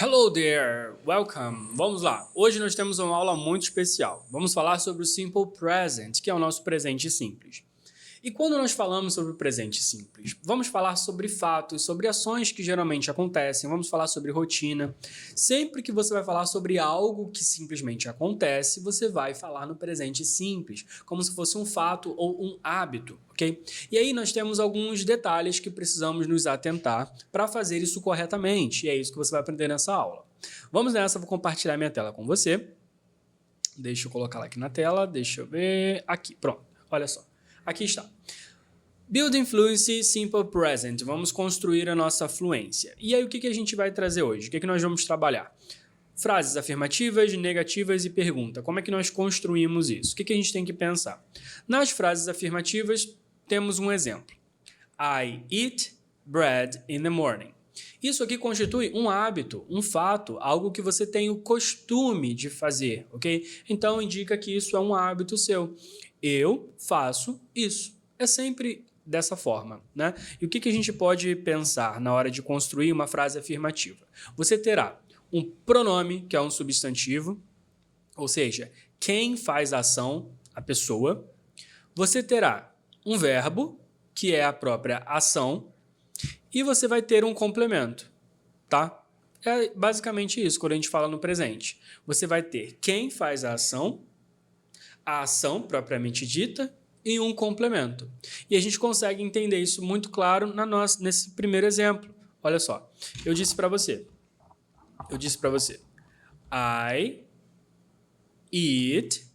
Hello there, welcome. Vamos lá. Hoje nós temos uma aula muito especial. Vamos falar sobre o Simple Present, que é o nosso presente simples. E quando nós falamos sobre o presente simples, vamos falar sobre fatos, sobre ações que geralmente acontecem, vamos falar sobre rotina. Sempre que você vai falar sobre algo que simplesmente acontece, você vai falar no presente simples, como se fosse um fato ou um hábito, ok? E aí nós temos alguns detalhes que precisamos nos atentar para fazer isso corretamente, e é isso que você vai aprender nessa aula. Vamos nessa, vou compartilhar minha tela com você. Deixa eu colocar ela aqui na tela, deixa eu ver. Aqui, pronto, olha só. Aqui está. Building Fluency Simple Present. Vamos construir a nossa fluência. E aí, o que a gente vai trazer hoje? O que nós vamos trabalhar? Frases afirmativas, negativas e pergunta. Como é que nós construímos isso? O que a gente tem que pensar? Nas frases afirmativas, temos um exemplo. I eat bread in the morning. Isso aqui constitui um hábito, um fato, algo que você tem o costume de fazer, ok? Então, indica que isso é um hábito seu. Eu faço isso. É sempre dessa forma, né? E o que a gente pode pensar na hora de construir uma frase afirmativa? Você terá um pronome, que é um substantivo, ou seja, quem faz a ação, a pessoa. Você terá um verbo, que é a própria ação, e você vai ter um complemento, tá? É basicamente isso quando a gente fala no presente. Você vai ter quem faz a ação propriamente dita e um complemento. E a gente consegue entender isso muito claro nesse primeiro exemplo. Olha só, eu disse para você, I eat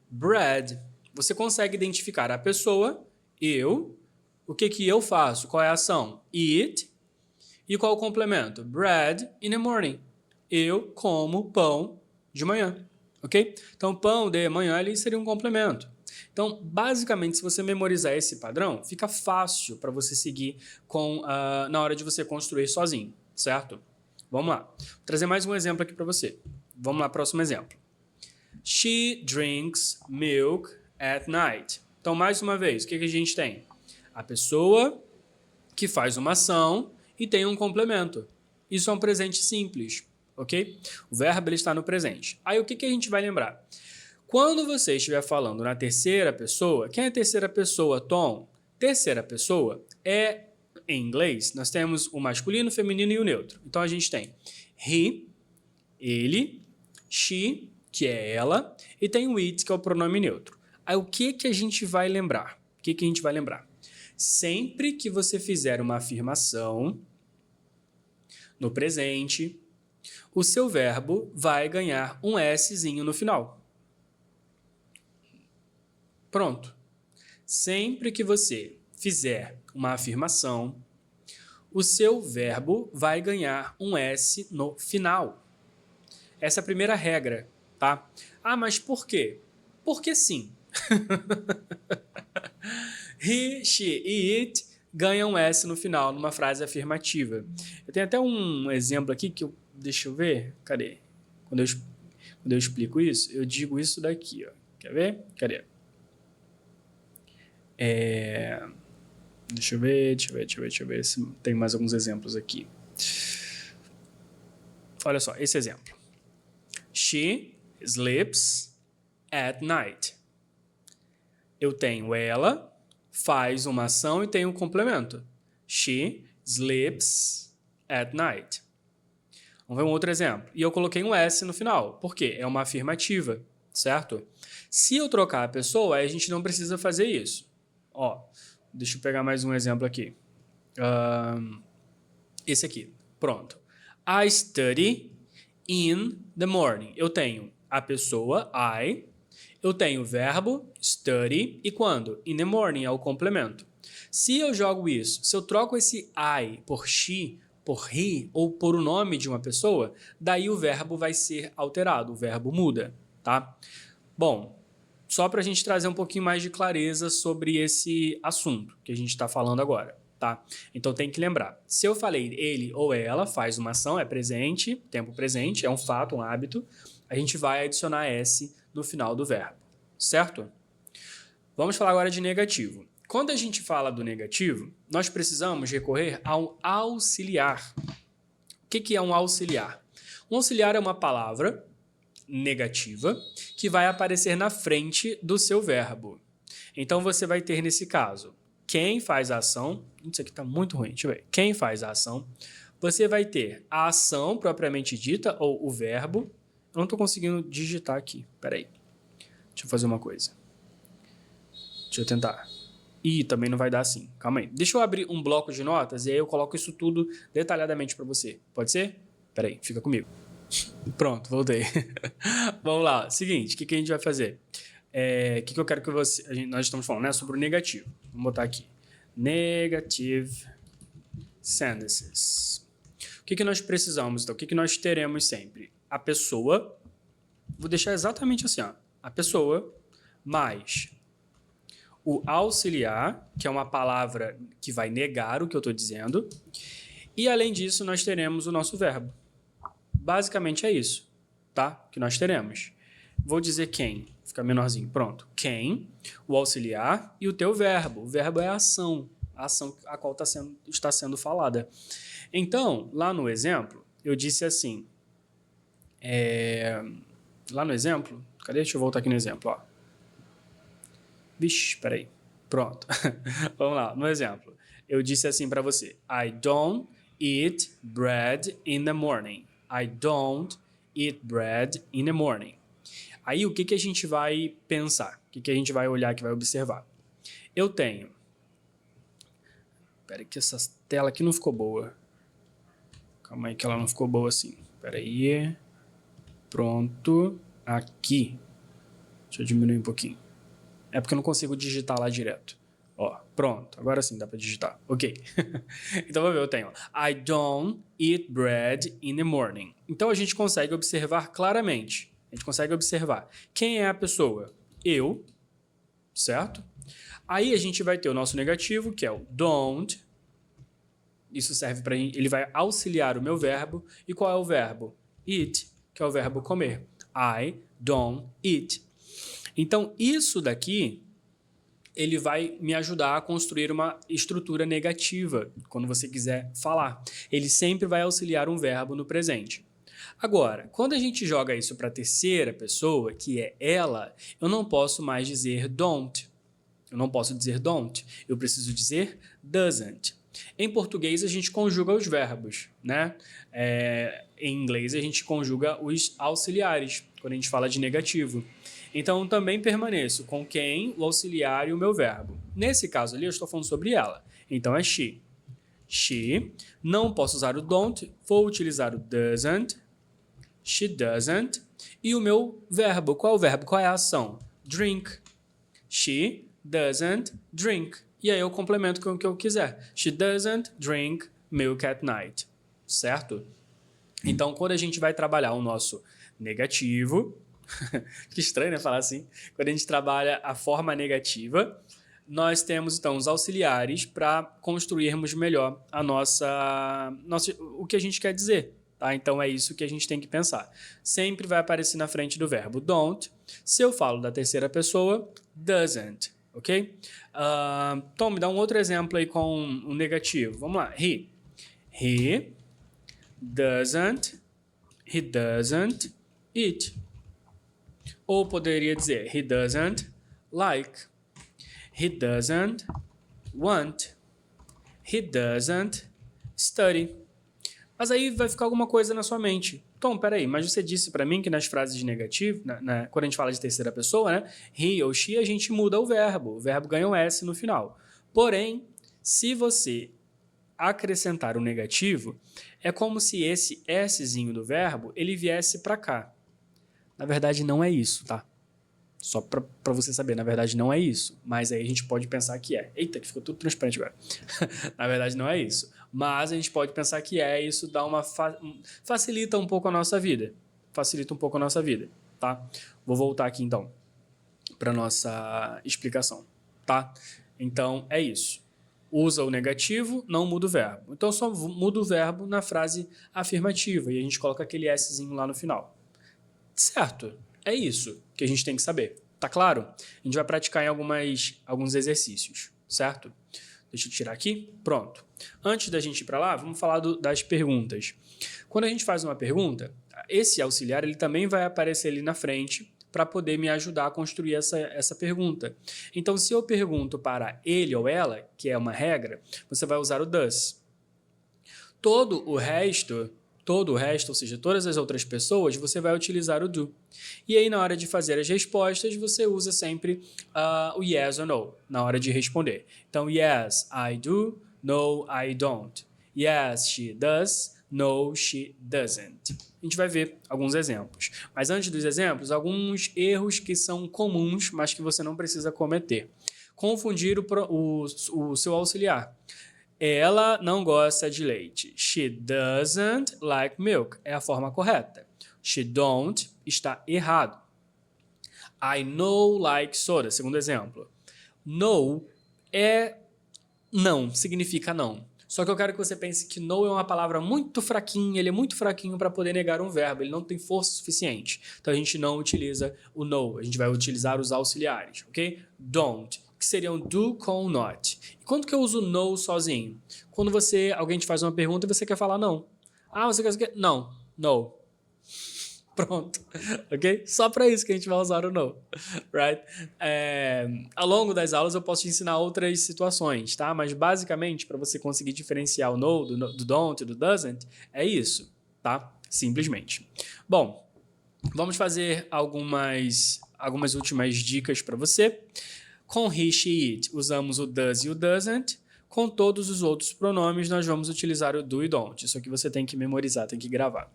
bread. Você consegue identificar a pessoa, eu, o que eu faço, qual é a ação? Eat. E qual o complemento? Bread in the morning. Eu como pão de manhã. Ok? Então, pão de manhã ali seria um complemento. Então, basicamente, se você memorizar esse padrão, fica fácil para você seguir na hora de você construir sozinho, certo? Vamos lá. Vou trazer mais um exemplo aqui para você. Vamos lá, próximo exemplo. She drinks milk at night. Então, mais uma vez, o que a gente tem? A pessoa que faz uma ação e tem um complemento. Isso é um presente simples, ok? O verbo ele está no presente. Aí o que a gente vai lembrar? Quando você estiver falando na terceira pessoa, quem é a terceira pessoa, Tom? Terceira pessoa é, em inglês, nós temos o masculino, o feminino e o neutro. Então a gente tem he, ele, she, que é ela, e tem o it, que é o pronome neutro. Aí o que a gente vai lembrar? O que a gente vai lembrar? Sempre que você fizer uma afirmação no presente, o seu verbo vai ganhar um Szinho no final. Pronto. Sempre que você fizer uma afirmação, o seu verbo vai ganhar um S no final. Essa é a primeira regra, tá? Ah, mas por quê? Porque sim. He, she e it ganham um S no final, numa frase afirmativa. Eu tenho até um exemplo aqui que deixa eu ver. Cadê? Quando eu explico isso, eu digo isso daqui, ó. Quer ver? Cadê? Deixa eu ver se tem mais alguns exemplos aqui. Olha só, esse exemplo. She sleeps at night. Eu tenho ela, faz uma ação e tem um complemento. She sleeps at night. Vamos ver um outro exemplo. E eu coloquei um S no final. Por quê? É uma afirmativa, certo? Se eu trocar a pessoa, a gente não precisa fazer isso. Ó, deixa eu pegar mais um exemplo aqui. Esse aqui. Pronto. I study in the morning. Eu tenho a pessoa, I. Eu tenho o verbo, study. E quando? In the morning, é o complemento. Se eu jogo isso, se eu troco esse I por she, por he ou por o nome de uma pessoa, daí o verbo vai ser alterado, o verbo muda, tá? Bom, só para a gente trazer um pouquinho mais de clareza sobre esse assunto que a gente está falando agora, tá? Então tem que lembrar, se eu falei ele ou ela faz uma ação, é presente, tempo presente, é um fato, um hábito, a gente vai adicionar S no final do verbo, certo? Vamos falar agora de negativo. Quando a gente fala do negativo, nós precisamos recorrer a um auxiliar. O que é um auxiliar? Um auxiliar é uma palavra negativa que vai aparecer na frente do seu verbo. Então, você vai ter, nesse caso, quem faz a ação. Isso aqui está muito ruim, deixa eu ver. Quem faz a ação. Você vai ter a ação propriamente dita, ou o verbo. Eu não estou conseguindo digitar aqui. Peraí. Deixa eu fazer uma coisa. Deixa eu tentar. Ih, também não vai dar assim. Calma aí. Deixa eu abrir um bloco de notas e aí eu coloco isso tudo detalhadamente para você. Pode ser? Peraí, fica comigo. Pronto, voltei. Vamos lá. Seguinte, o que a gente vai fazer? O que eu quero que você... Nós estamos falando, né, sobre o negativo. Vamos botar aqui. Negative sentences. O que nós precisamos, então? O que nós teremos sempre? A pessoa... Vou deixar exatamente assim, ó. A pessoa mais o auxiliar, que é uma palavra que vai negar o que eu estou dizendo. E, além disso, nós teremos o nosso verbo. Basicamente é isso, tá? Que nós teremos. Vou dizer quem. Fica menorzinho. Pronto. Quem, o auxiliar e o teu verbo. O verbo é a ação a qual está sendo falada. Então, lá no exemplo, eu disse assim... Lá no exemplo... Cadê? Deixa eu voltar aqui no exemplo, ó. Vixe, espera aí. Pronto. Vamos lá, no exemplo. Eu disse assim para você. I don't eat bread in the morning. I don't eat bread in the morning. Aí, o que a gente vai pensar? O que a gente vai olhar, que vai observar? Eu tenho... Espera aí que essa tela aqui não ficou boa. Calma aí que ela não ficou boa assim. Espera aí. Pronto. Aqui. Deixa eu diminuir um pouquinho. É porque eu não consigo digitar lá direto. Ó, pronto. Agora sim dá para digitar. Ok. Então, vamos ver. Eu tenho I don't eat bread in the morning. Então, a gente consegue observar claramente. A gente consegue observar quem é a pessoa. Eu. Certo? Aí, a gente vai ter o nosso negativo, que é o don't. Isso serve para... Ele vai auxiliar o meu verbo. E qual é o verbo? Eat, que é o verbo comer. I don't eat. Então, isso daqui, ele vai me ajudar a construir uma estrutura negativa quando você quiser falar. Ele sempre vai auxiliar um verbo no presente. Agora, quando a gente joga isso para a terceira pessoa, que é ela, eu não posso mais dizer don't. Eu não posso dizer don't. Eu preciso dizer doesn't. Em português, a gente conjuga os verbos, né? Em inglês, a gente conjuga os auxiliares, quando a gente fala de negativo. Então, também permaneço com quem, o auxiliar e o meu verbo. Nesse caso ali, eu estou falando sobre ela. Então, é she. She. Não posso usar o don't, vou utilizar o doesn't. She doesn't. E o meu verbo. Qual é o verbo? Qual é a ação? Drink. She doesn't drink. E aí eu complemento com o que eu quiser. She doesn't drink milk at night. Certo? Então, quando a gente vai trabalhar o nosso negativo... Que estranho, né, falar assim. Quando a gente trabalha a forma negativa, nós temos, então, os auxiliares para construirmos melhor a o que a gente quer dizer. Tá? Então, é isso que a gente tem que pensar. Sempre vai aparecer na frente do verbo don't. Se eu falo da terceira pessoa, doesn't. Ok? Tom, me dá um outro exemplo aí com um negativo. Vamos lá. He. He doesn't eat. Ou poderia dizer, he doesn't like. He doesn't want. He doesn't study. Mas aí vai ficar alguma coisa na sua mente. Tom, peraí, mas você disse para mim que nas frases de negativo, quando a gente fala de terceira pessoa, né, he ou she, a gente muda o verbo. O verbo ganha um S no final. Porém, se você acrescentar um negativo, é como se esse Szinho do verbo, ele viesse para cá. Na verdade, não é isso, tá? Só para você saber, na verdade, não é isso. Mas aí a gente pode pensar que é. Eita, que ficou tudo transparente agora. Na verdade, não é isso. Mas a gente pode pensar que é. Isso dá facilita um pouco a nossa vida. Facilita um pouco a nossa vida, tá? Vou voltar aqui, então, para nossa explicação, tá? Então, é isso. Usa o negativo, não muda o verbo. Então, só muda o verbo na frase afirmativa. E a gente coloca aquele Szinho lá no final. Certo, é isso que a gente tem que saber, tá claro? A gente vai praticar em alguns exercícios, certo? Deixa eu tirar aqui, pronto. Antes da gente ir para lá, vamos falar das perguntas. Quando a gente faz uma pergunta, esse auxiliar ele também vai aparecer ali na frente para poder me ajudar a construir essa pergunta. Então, se eu pergunto para ele ou ela, que é uma regra, você vai usar o does. Todo o resto, ou seja, todas as outras pessoas, você vai utilizar o do. E aí, na hora de fazer as respostas, você usa sempre o yes ou no, na hora de responder. Então, yes, I do, no, I don't. Yes, she does, no, she doesn't. A gente vai ver alguns exemplos. Mas antes dos exemplos, alguns erros que são comuns, mas que você não precisa cometer. Confundir o seu auxiliar. Ela não gosta de leite. She doesn't like milk. É a forma correta. She don't está errado. I no like soda. Segundo exemplo. No é não, significa não. Só que eu quero que você pense que no é uma palavra muito fraquinha, ele é muito fraquinho para poder negar um verbo, ele não tem força suficiente. Então a gente não utiliza o no, a gente vai utilizar os auxiliares, ok? Don't, que seriam do com not. E quando que eu uso no sozinho? Quando alguém te faz uma pergunta e você quer falar não. Ah, você quer... Não, no. Pronto, ok? Só para isso que a gente vai usar o no, right? Ao longo das aulas eu posso te ensinar outras situações, tá? Mas basicamente, para você conseguir diferenciar o no, do don't e do doesn't, é isso, tá? Simplesmente. Bom, vamos fazer algumas últimas dicas para você. Com he, she, it, usamos o does e o doesn't. Com todos os outros pronomes, nós vamos utilizar o do e don't. Isso aqui você tem que memorizar, tem que gravar.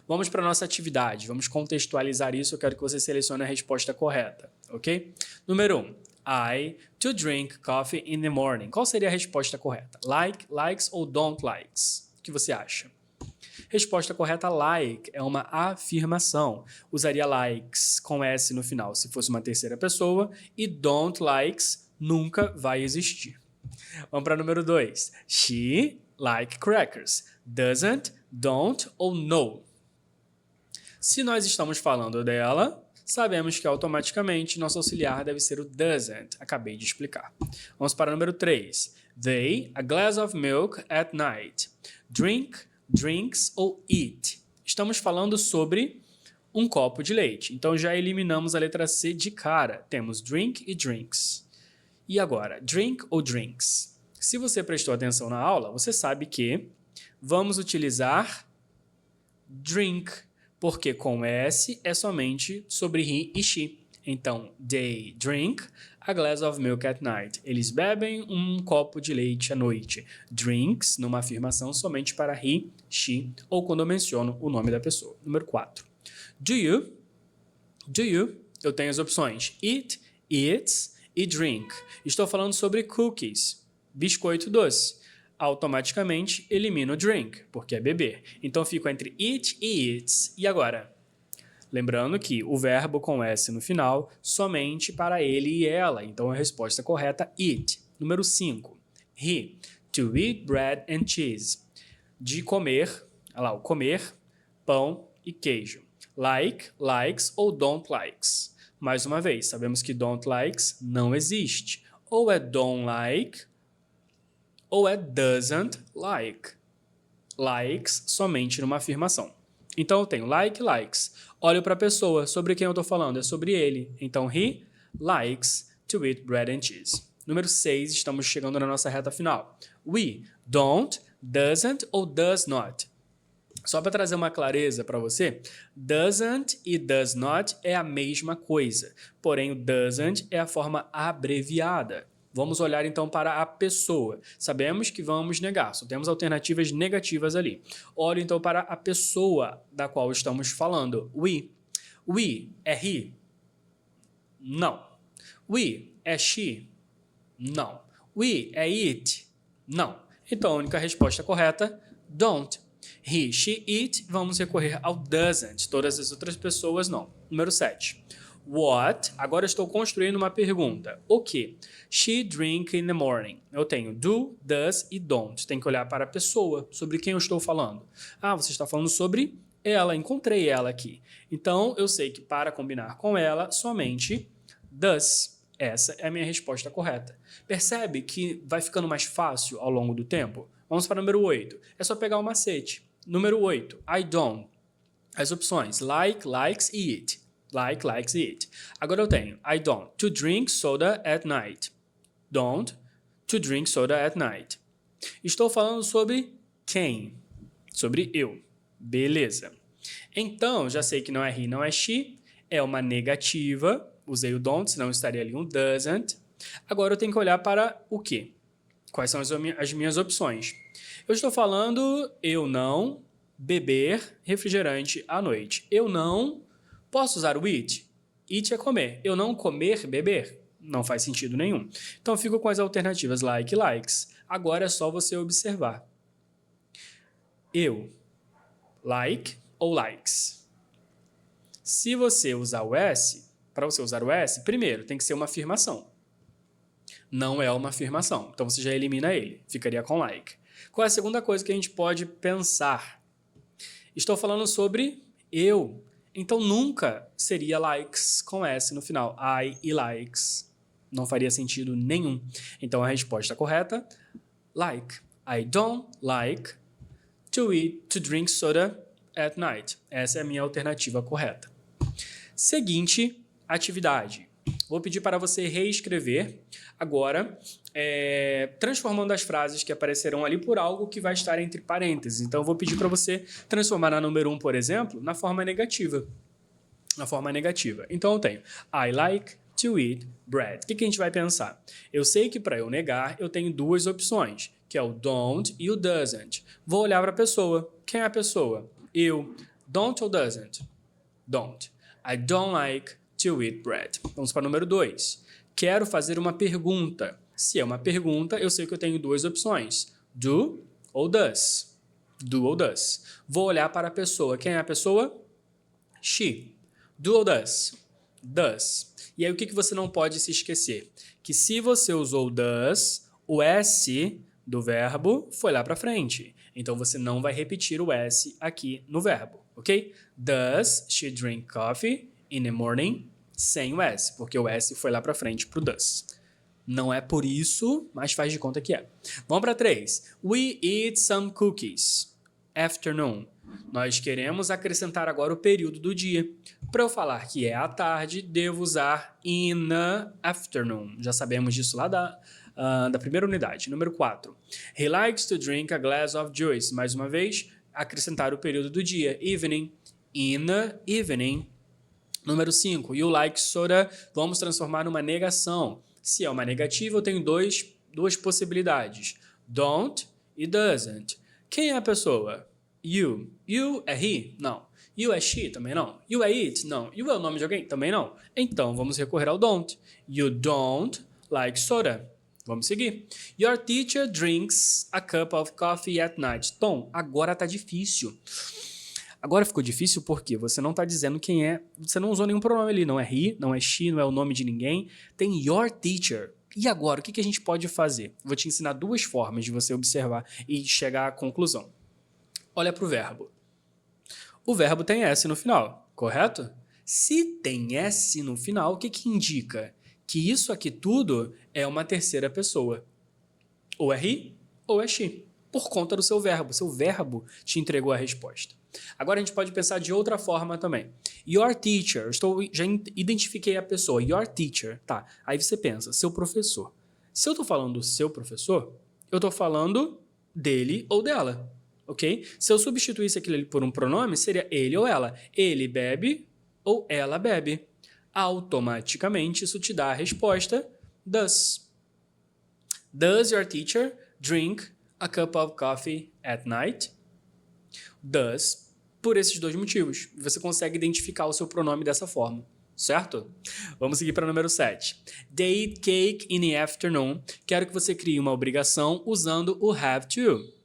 Vamos para a nossa atividade. Vamos contextualizar isso. Eu quero que você selecione a resposta correta, ok? Número 1. I to drink coffee in the morning. Qual seria a resposta correta? Like, likes ou don't likes? O que você acha? Resposta correta, like, é uma afirmação. Usaria likes com S no final se fosse uma terceira pessoa e don't likes nunca vai existir. Vamos para o número 2. She like crackers. Doesn't, don't ou no. Se nós estamos falando dela, sabemos que automaticamente nosso auxiliar deve ser o doesn't. Acabei de explicar. Vamos para o número 3. They, a glass of milk at night. Drink, drinks ou eat. Estamos falando sobre um copo de leite. Então já eliminamos a letra C de cara. Temos drink e drinks. E agora, drink ou drinks? Se você prestou atenção na aula, você sabe que vamos utilizar drink, porque com S é somente sobre he e she. Então, they drink a glass of milk at night. Eles bebem um copo de leite à noite. Drinks, numa afirmação somente para he, she, ou quando eu menciono o nome da pessoa. Número 4. Do you, eu tenho as opções eat, eats e drink. Estou falando sobre cookies, biscoito doce. Automaticamente elimino drink, porque é beber. Então fico entre eat e eats. E agora? Lembrando que o verbo com S no final somente para ele e ela. Então a resposta correta, eat. Número 5. He, to eat bread and cheese. De comer, olha lá, o comer, pão e queijo. Like, likes ou don't likes. Mais uma vez, sabemos que don't likes não existe. Ou é don't like, ou é doesn't like. Likes somente numa afirmação. Então eu tenho like, likes. Olho para a pessoa, sobre quem eu estou falando? É sobre ele. Então he likes to eat bread and cheese. Número 6, estamos chegando na nossa reta final. We, don't, doesn't ou does not. Só para trazer uma clareza para você, doesn't e does not é a mesma coisa, porém o doesn't é a forma abreviada. Vamos olhar então para a pessoa. Sabemos que vamos negar, só temos alternativas negativas ali. Olho então para a pessoa da qual estamos falando. We. We é he? Não. We é she? Não. We é it? Não. Então a única resposta correta, don't. He, she, it, vamos recorrer ao doesn't. Todas as outras pessoas não. Número 7. What? Agora eu estou construindo uma pergunta. O que? She drink in the morning. Eu tenho do, does e don't. Tem que olhar para a pessoa, sobre quem eu estou falando. Ah, você está falando sobre ela. Encontrei ela aqui. Então, eu sei que para combinar com ela, somente does. Essa é a minha resposta correta. Percebe que vai ficando mais fácil ao longo do tempo? Vamos para o número 8. É só pegar o macete. Número 8. I don't. as opções like, likes e eat. Like, likes e eat. Agora eu tenho I don't. To drink soda at night. Don't. To drink soda at night. Estou falando sobre quem? Sobre eu. Beleza. Então, já sei que não é he, não é she. É uma negativa. Usei o don't, senão estaria ali um doesn't. Agora eu tenho que olhar para o quê? Quais são as minhas opções? Eu estou falando eu não beber refrigerante à noite. Eu não posso usar o eat. Eat é comer. Eu não comer, beber. Não faz sentido nenhum. Então eu fico com as alternativas like e likes. Agora é só você observar. Eu, like ou likes. Se você usar o S, para você usar o S, primeiro tem que ser uma afirmação. Não é uma afirmação. Então você já elimina ele. Ficaria com like. Qual é a segunda coisa que a gente pode pensar? Estou falando sobre eu. Então nunca seria likes com S no final. I e likes. Não faria sentido nenhum. Então a resposta correta, like. I don't like to drink soda at night. Essa é a minha alternativa correta. Seguinte atividade. Vou pedir para você reescrever agora, transformando as frases que aparecerão ali por algo que vai estar entre parênteses. Então, eu vou pedir para você transformar na número 1, por exemplo, na forma negativa. Na forma negativa. Então, eu tenho I like to eat bread. O que a gente vai pensar? Eu sei que para eu negar, eu tenho duas opções, que é o don't e o doesn't. Vou olhar para a pessoa. Quem é a pessoa? Eu. Don't ou doesn't? Don't. I don't like to eat bread. Vamos para o número 2. Quero fazer uma pergunta. Se é uma pergunta, eu sei que eu tenho duas opções. Do ou does. Do ou does. Vou olhar para a pessoa. Quem é a pessoa? She. Do ou does? Does. E aí o que você não pode se esquecer? Que se você usou does, o S do verbo foi lá para frente. Então você não vai repetir o S aqui no verbo, ok? Does she drink coffee in the morning? Sem o S, porque o S foi lá para frente pro does. Não é por isso, mas faz de conta que é. Vamos para 3. We eat some cookies. Afternoon. Nós queremos acrescentar agora o período do dia. Para eu falar que é à tarde, devo usar in the afternoon. Já sabemos disso lá da primeira unidade. Número 4. He likes to drink a glass of juice. Mais uma vez, acrescentar o período do dia. Evening. In the evening. Número 5. You like soda. Vamos transformar numa negação. Se é uma negativa, eu tenho duas possibilidades. Don't e doesn't. Quem é a pessoa? You. You é he? Não. You é she? Também não. You é it? Não. You é o nome de alguém? Também não. Então, vamos recorrer ao don't. You don't like soda. Vamos seguir. Your teacher drinks a cup of coffee at night. Tom, agora tá difícil. Agora ficou difícil porque você não está dizendo quem é, você não usou nenhum pronome ali, não é he, não é she, não é o nome de ninguém, tem your teacher. E agora, o que a gente pode fazer? Vou te ensinar duas formas de você observar e chegar à conclusão. Olha para o verbo. O verbo tem S no final, correto? Se tem S no final, o que indica? Que isso aqui tudo é uma terceira pessoa. Ou é he, ou é she. Por conta do seu verbo. Seu verbo te entregou a resposta. Agora a gente pode pensar de outra forma também. Your teacher. Já identifiquei a pessoa. Your teacher. Tá. Aí você pensa, seu professor. Se eu tô falando seu professor, eu tô falando dele ou dela. Ok? Se eu substituísse aquilo ali por um pronome, seria ele ou ela. Ele bebe ou ela bebe. Automaticamente isso te dá a resposta does. Does your teacher drink a cup of coffee at night? Does, por esses dois motivos. Você consegue identificar o seu pronome dessa forma, certo? Vamos seguir para o número 7. They eat cake in the afternoon. Quero que você crie uma obrigação usando o have to.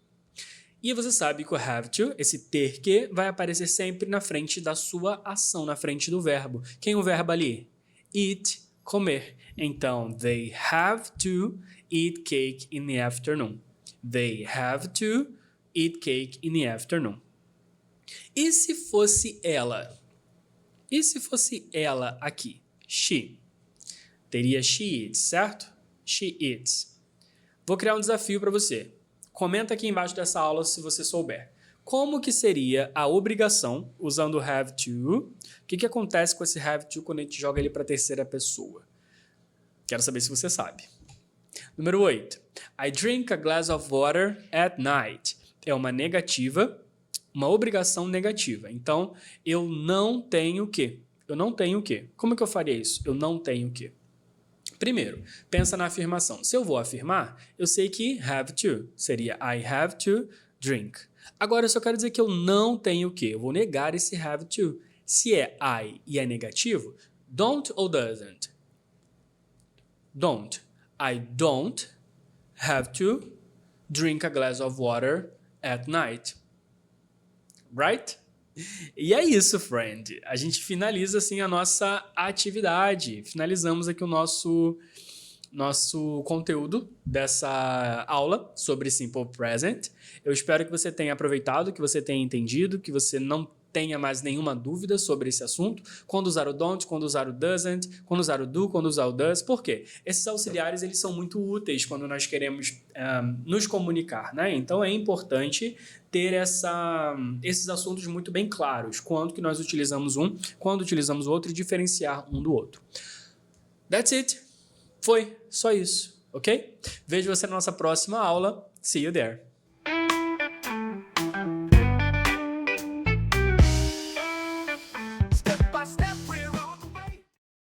E você sabe que o have to, esse ter que, vai aparecer sempre na frente da sua ação, na frente do verbo. Quem é o verbo ali? Eat, comer. Então, they have to eat cake in the afternoon. They have to eat cake in the afternoon. E se fosse ela? E se fosse ela aqui? She. Teria she eats, certo? She eats. Vou criar um desafio para você. Comenta aqui embaixo dessa aula se você souber. Como que seria a obrigação usando o have to? O que acontece com esse have to quando a gente joga ele para a terceira pessoa? Quero saber se você sabe. Número 8. I drink a glass of water at night. É uma negativa, uma obrigação negativa. Então, eu não tenho o quê? Eu não tenho o quê? Como que eu faria isso? Eu não tenho o quê? Primeiro, pensa na afirmação. Se eu vou afirmar, eu sei que have to seria I have to drink. Agora, eu só quero dizer que eu não tenho o quê? Eu vou negar esse have to. Se é I e é negativo, don't ou doesn't? Don't. I don't have to drink a glass of water at night. Right? E é isso, friend. A gente finaliza assim a nossa atividade. Finalizamos aqui o nosso conteúdo dessa aula sobre Simple Present. Eu espero que você tenha aproveitado, que você tenha entendido, que você não tenha mais nenhuma dúvida sobre esse assunto. Quando usar o don't, quando usar o doesn't, quando usar o do, quando usar o does. Por quê? Esses auxiliares eles são muito úteis quando nós queremos nos comunicar, né? Então é importante ter esses assuntos muito bem claros. Quando que nós utilizamos um, quando utilizamos o outro e diferenciar um do outro. That's it. Foi só isso, ok? Vejo você na nossa próxima aula. See you there.